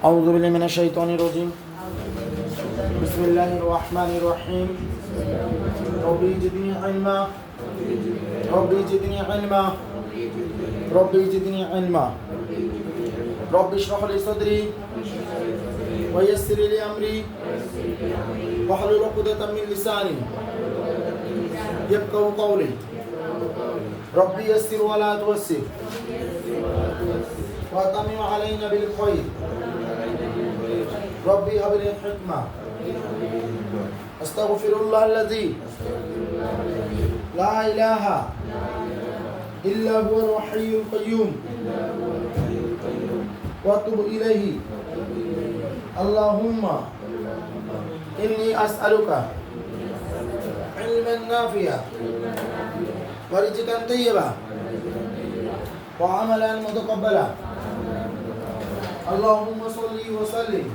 أعوذ بالله من الشيطان الرجيم. بسم الله الرحمن الرحيم. ربي زدني علما ربي زدني علما ربي زدني علما ربي اشرح لي صدري ويسر لي أمري واحلل عقدة من لساني يفقهوا قولي ربي يسر ولا تعسر وأتمم علينا بالخير ربي هب لي الحكمة أستغفر الله الذي لا إله إلا هو الحي القيوم وأتوب إليه اللهم إني أسألك علما نافعا ورزقا طيبا وعملا متقبلا اللهم صل وسلم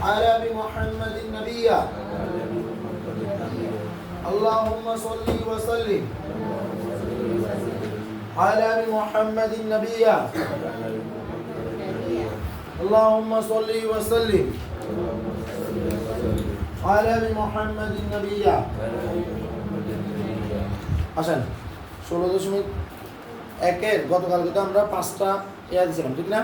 على محمد النبي اللهم صل وسلم على محمد النبي اللهم صل وسلم على محمد النبي আসেন 16.1 গতকালকে তো আমরা 5টা দিয়েছিলাম ঠিক না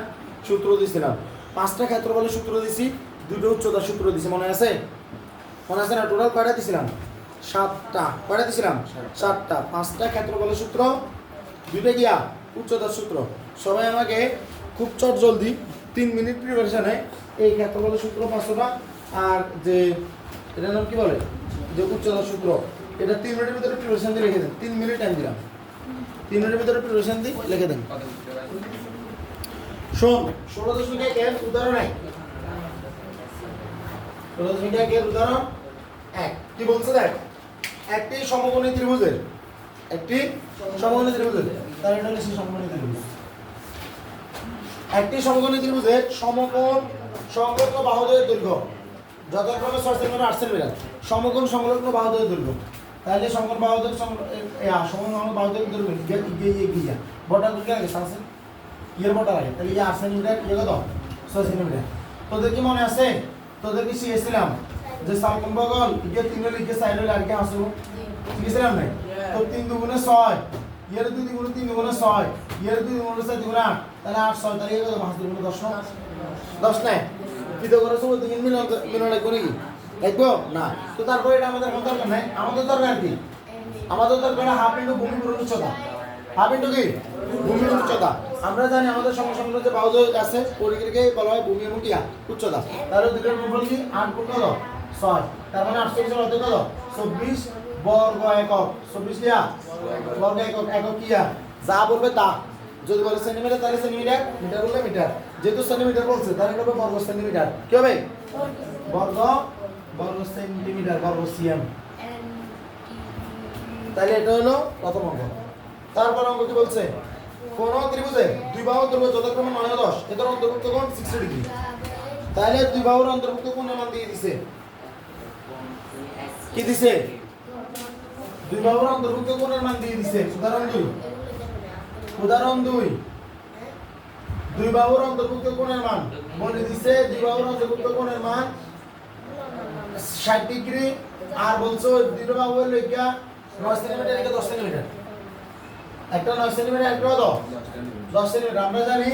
সূত্র দিয়েছিলাম 5টা ক্ষেত্রফলের সূত্র দিয়েছি দুটো উচ্চতার সূত্র দিয়েছি মনে আছে না টোটাল কয়টা দিয়েছিলাম 7টা কয়টা দিয়েছিলাম 7টা 5টা ক্ষেত্রফলের সূত্র দুটো গিয়া উচ্চতার সূত্র সবাই আমাকে খুব চট জলদি 3 মিনিট প্রিপারেশনে এই ক্ষেত্রফলের সূত্র 500টা আর যে এটার নাম কি বলে যে উচ্চতার সূত্র এটা 3 মিনিটের ভিতরে প্রিপারেশন দিয়ে লিখে দেন 3 মিনিট টাইম দিলাম 3 মিনিটের ভিতরে প্রিপারেশন দিয়ে লিখে দেন শোন 16.1 এর উদাহরণ 1 16.1 এর উদাহরণ 1 কি বলছে দেখ একটি সমকোণী ত্রিভুজের তার এটা হলো সমকোণী ত্রিভুজ একটি সমকোণী ত্রিভুজের সমকোণ সংলগ্ন বাহুদ্বয়ের দৈর্ঘ্য যথাক্রমে 6 সেমি 8 সেমি সমকোণ সংলগ্ন বাহুদ্বয়ের দৈর্ঘ্য তাহলে সমকোণ বাহুদ্বয়ের সমকোণ বাহুদ্বয়ের দৈর্ঘ্য গিয়া বটা দুটো আগে আছে এর বটা লাগে তাহলে 8 সেমি কত 6 সেমি তোদের কি মনে আছে তোদের কি শিখেছিলাম যে সমকোণ বগল ইকে 3 লিখে সাইডে লাগকে আসো শিখেছিলাম না তো 3 দুগুণে 6 এর 2 দুগুণে 3 দুগুণে 6 এর 2 দুগুণে 4 দুগুণে 8 তাহলে 8 6 তাহলে কত 5 দুগুণে 10 না কি তো করে সব তিন মিনিট করে কি দেখবো না তো তারপরে এটা আমাদের দরকার নাই আমাদের দরকার কি আমাদের দরকার হাফ ইনটু ভূমির উচ্চতা হাফ ইনটু কি ভূমির উচ্চতা আমরা জানি আমাদের সংলগ্ন যে বাহুদ্বয় আছে পরিধিকে বলা হয় ভূমি এবং কি উচ্চতা তাহলে দুটোর গুণফল কি 8 গুণ কত 6 তার মানে 48 কত 24 বর্গ একক 24 কিয়া বর্গ একক কিয়া যা বলবে তা যদি বলে সেন্টিমিটার তাহলে সেন্টিমিটার মিটার বললে মিটার যেহেতু সেন্টিমিটার বলছে তাহলে এটা হবে বর্গ সেন্টিমিটার কি হবে বর্গ সেন্টিমিটার বর্গ সিএম তাহলে এটা হলো প্রথম অঙ্ক তারপর অঙ্ক কি বলছে কোন ত্রিভুজে দুই বাহুর দৈর্ঘ্য যথাক্রমে 9 ও 10 এদের অন্তর্ভুক্ত কোণ 60 ডিগ্রি তাহলে দুই বাহুর অন্তর্ভুক্ত কোণের মান দিয়ে দিয়েছে কি দিয়েছে দুই বাহুর অন্তর্ভুক্ত কোণের মান দিয়ে দিয়েছে উদাহরণ 2 দুই বাহুর অন্তর্ভুক্ত কোণের মান বলে দিয়েছে দুই বাহুর অন্তর্ভুক্ত কোণের মান 60 ডিগ্রি আর বলছো দুই বাহুর লেখা 9 সেমি একে 10 সেমি একটা 9 সেমি একটা 10 সেমি আমরা জানি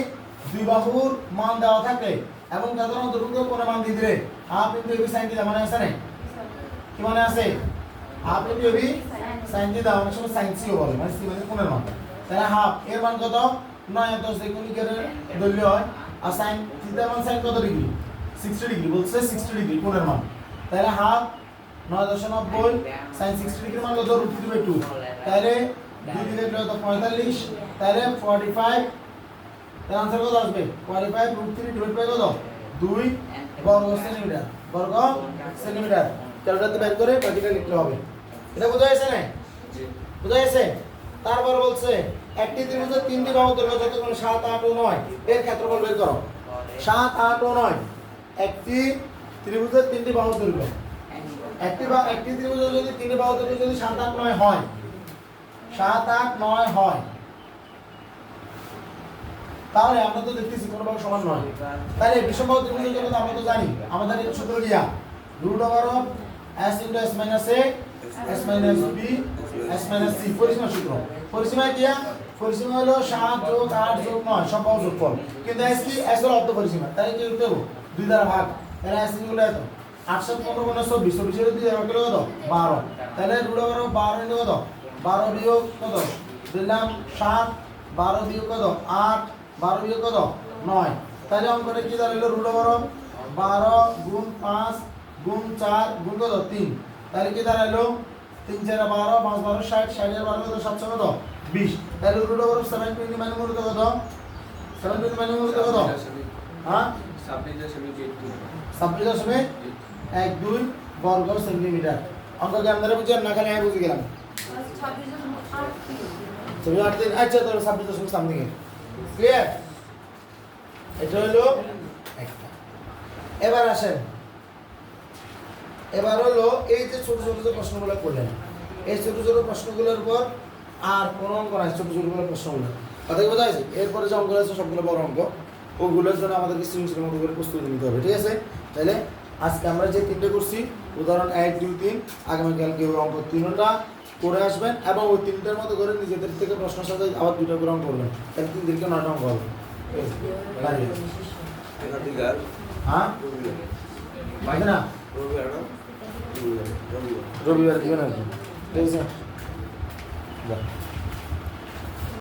দুই বাহুর মান দেওয়া থাকে এবং তাদের অন্তর্ভুক্ত কোণের মান দিয়ে দিলে half into AB sin theta মানে আছে না কি মানে আছে half into AB sin theta অনেক সময় sin সি ও বলে মানে সি মানে কোণের মান তাহলে হাফ এর মান কত 9 আর 10 কোণিকের দৈর্ঘ্য হয় আর sin থিটা মান sin কত ডিগ্রি 60 ডিগ্রি বলছে 60 ডিগ্রি কোণের মান তাহলে হাফ 9.90 sin 60 ডিগ্রি মান কত √3/2 তাহলে 2 দিকে কত 45 তাহলে 45 তার आंसर কত আসবে 45 √3 কত 2 বর্গ সেন্টিমিটার ক্যালকুলেটর বের করে বাকিটা লিখতে হবে এটা বোঝা গেছে না বোঝা গেছে তারপর বলছে একটি ত্রিভুজের তিনটি বাহু দৈর্ঘ্য যথাক্রমে 7 8 ও 9 এর ক্ষেত্রফল বের করো 7 8 ও 9 একটি ত্রিভুজের তিনটি বাহু দৈর্ঘ্য একটি ত্রিভুজের যদি তিনটি বাহু দৈর্ঘ্য যদি 7 8 9 হয় 7 8 9 হয় তাহলে আমরা তো দেখতেছি কোনো ভাবে সমান নয়। তাহলে বিষমবাহু ত্রিভুজের জন্য তো আমরা তো জানি আমাদের এই সূত্র কি root over of s * s - a s - b s - c পরিসীমা সূত্র। পরিসীমা কি? পরিসীমা হলো 7 + 8 + 9 সব পাওয়ার যোগফল। কিন্তু s কি? s হলো অর্ধ পরিসীমা। তাহলে কি করতে হবে? 2 দ্বারা ভাগ। তাহলে s গুলো এত 8 7 15 24 24 এর 2 দ্বারা ভাগ করলে কত? 12। তাহলে রুট ওভার অফ 12 ইনটু কত? 12 বিয়োগ কত? দিলাম 7 12 বিয়োগ কত? 8 12 বিয়োগ কত? 9। তাহলে অঙ্কটা কি দাঁড়ালো? রুট ওভার অফ 12 গুণ 5 গুণ 4 গুণ কত? 3। তাহলে কি দাঁড়ালো? 3 4 12 5 12 60 60 এর 12 কত? 7 কত? 20। তাহলে রুট ওভার অফ 720 মানে মূলত কত? 720 মানে মূলত কত? হ্যাঁ 26.12 বর্গ সেন্টিমিটার। অঙ্ক কি আপনারা বুঝেন না খালি আমি বুঝে গেলাম? 26.8 আচ্ছা তো 26 সামথিং ক্লিয়ার। এটা হলো একটা। এবার আসেন, এবার হলো এই যে ছোট ছোট যে প্রশ্নগুলো করলেন, এই ছোট ছোট প্রশ্নগুলোর উপর আর কোন অঙ্ক নাই। ছোট ছোট প্রশ্নগুলো কথা কি বোঝা যাচ্ছে? এরপরে যে অঙ্কগুলো আছে সবগুলো বড় অঙ্ক, ওগুলোর জন্য আমাদেরকে সৃজনশীল মতো করে প্রস্তুতি নিতে হবে। ঠিক আছে? তাহলে আজকে আমরা যে তিনটে করছি উদাহরণ 1 2 3, আগামীকালকে ওই অঙ্ক 3টা করে আসবেন এবং ওই 3টার মতো করে নিজেদের থেকে প্রশ্ন সাথে আবার 2টা করে অঙ্ক করবেন। তাহলে 3 দিনকে 9টা অঙ্ক হবে। হ্যাঁ বাকি না রবিবার দিবেন আর কি। ঠিক আছে?